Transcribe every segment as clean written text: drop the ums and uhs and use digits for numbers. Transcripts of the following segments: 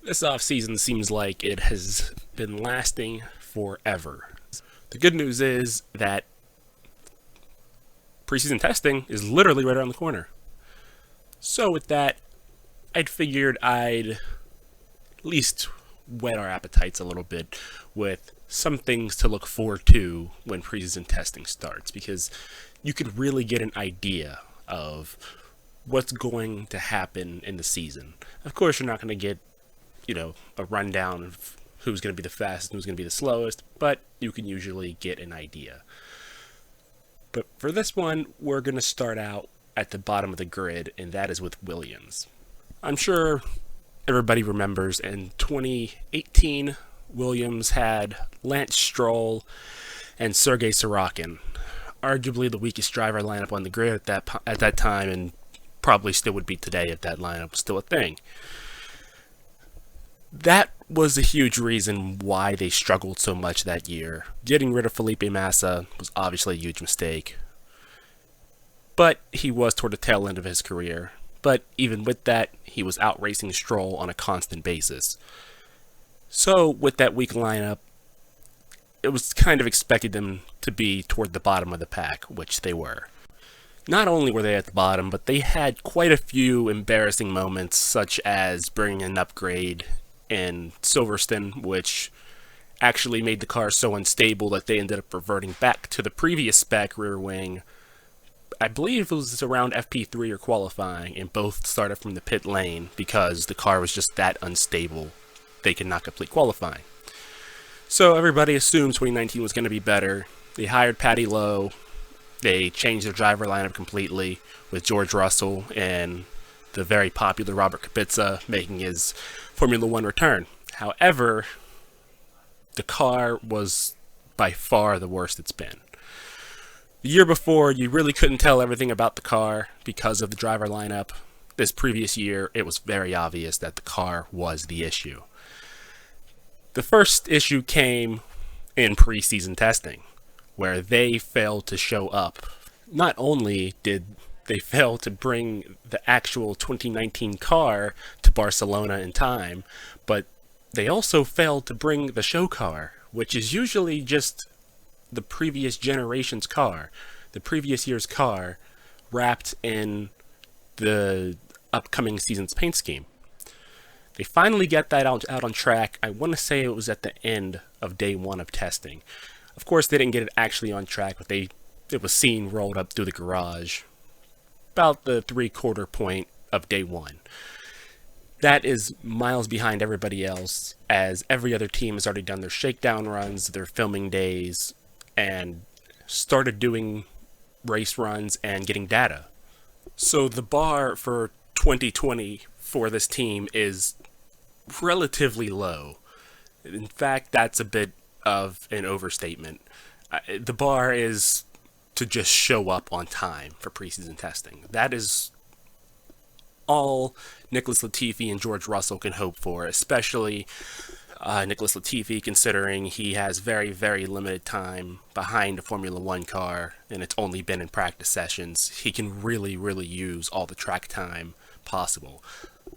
This offseason seems like it has been lasting forever. The good news is that preseason testing is literally right around the corner. So, with that, I'd figured I'd at least whet our appetites a little bit with some things to look forward to when preseason testing starts, because you could really get an idea of what's going to happen in the season. Of course, you're not going to get, a rundown of who's going to be the fastest and who's going to be the slowest, but you can usually get an idea. But for this one, we're going to start out at the bottom of the grid, and that is with Williams. I'm sure everybody remembers in 2018, Williams had Lance Stroll and Sergei Sorokin, arguably the weakest driver lineup on the grid at that time, and probably still would be today if that lineup was still a thing. That was a huge reason why they struggled so much that year. Getting rid of Felipe Massa was obviously a huge mistake, but he was toward the tail end of his career. But even with that, he was out racing Stroll on a constant basis. So with that weak lineup, it was kind of expected them to be toward the bottom of the pack, which they were. Not only were they at the bottom, but they had quite a few embarrassing moments, such as bringing an upgrade in Silverstone, which actually made the car so unstable that they ended up reverting back to the previous spec rear wing. I believe it was around FP3 or qualifying, and both started from the pit lane because the car was just that unstable. They could not complete qualifying. So everybody assumed 2019 was going to be better. They hired Paddy Lowe. They changed their driver lineup completely with George Russell and the very popular Robert Kubica making his Formula One return. However, the car was by far the worst it's been. The year before, you really couldn't tell everything about the car because of the driver lineup. This previous year, it was very obvious that the car was the issue. The first issue came in preseason testing, where they failed to show up. Not only did they fail to bring the actual 2019 car to Barcelona in time, but they also failed to bring the show car, which is usually just the previous generation's car, the previous year's car, wrapped in the upcoming season's paint scheme. They finally got that out on track. I want to say it was at the end of day one of testing. Of course, they didn't get it actually on track, but it was seen rolled up through the garage about the 3/4 point of day one. That is miles behind everybody else, as every other team has already done their shakedown runs, their filming days, and started doing race runs and getting data. So the bar for 2020 for this team is relatively low. In fact, that's a bit of an overstatement. The bar is to just show up on time for preseason testing. That is all Nicholas Latifi and George Russell can hope for, especially Nicholas Latifi, considering he has very, very limited time behind a Formula One car, and it's only been in practice sessions. He can really, really use all the track time possible.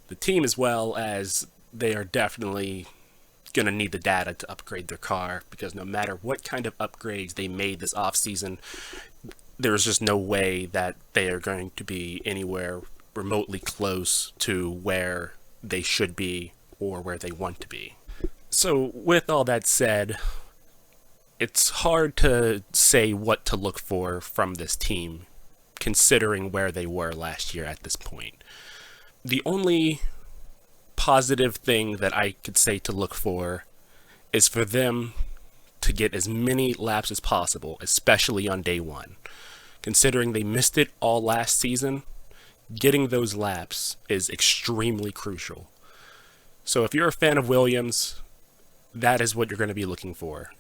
The team, as well, as they are definitely going to need the data to upgrade their car, because no matter what kind of upgrades they made this offseason, there's just no way that they are going to be anywhere remotely close to where they should be or where they want to be. So with all that said, it's hard to say what to look for from this team, considering where they were last year at this point. The only positive thing that I could say to look for is for them to get as many laps as possible, especially on day one. Considering they missed it all last season, getting those laps is extremely crucial. So if you're a fan of Williams, that is what you're going to be looking for.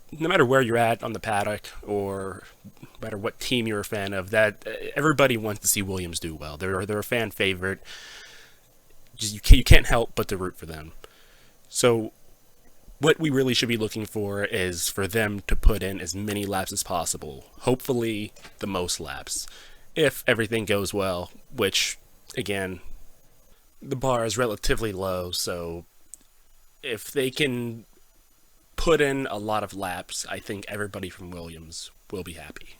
No matter where you're at on the paddock, or no matter what team you're a fan of, that everybody wants to see Williams do well. They're a fan favorite. You can't help but to root for them. So what we really should be looking for is for them to put in as many laps as possible. Hopefully the most laps, if everything goes well, which, again, the bar is relatively low, so if they can put in a lot of laps, I think everybody from Williams will be happy.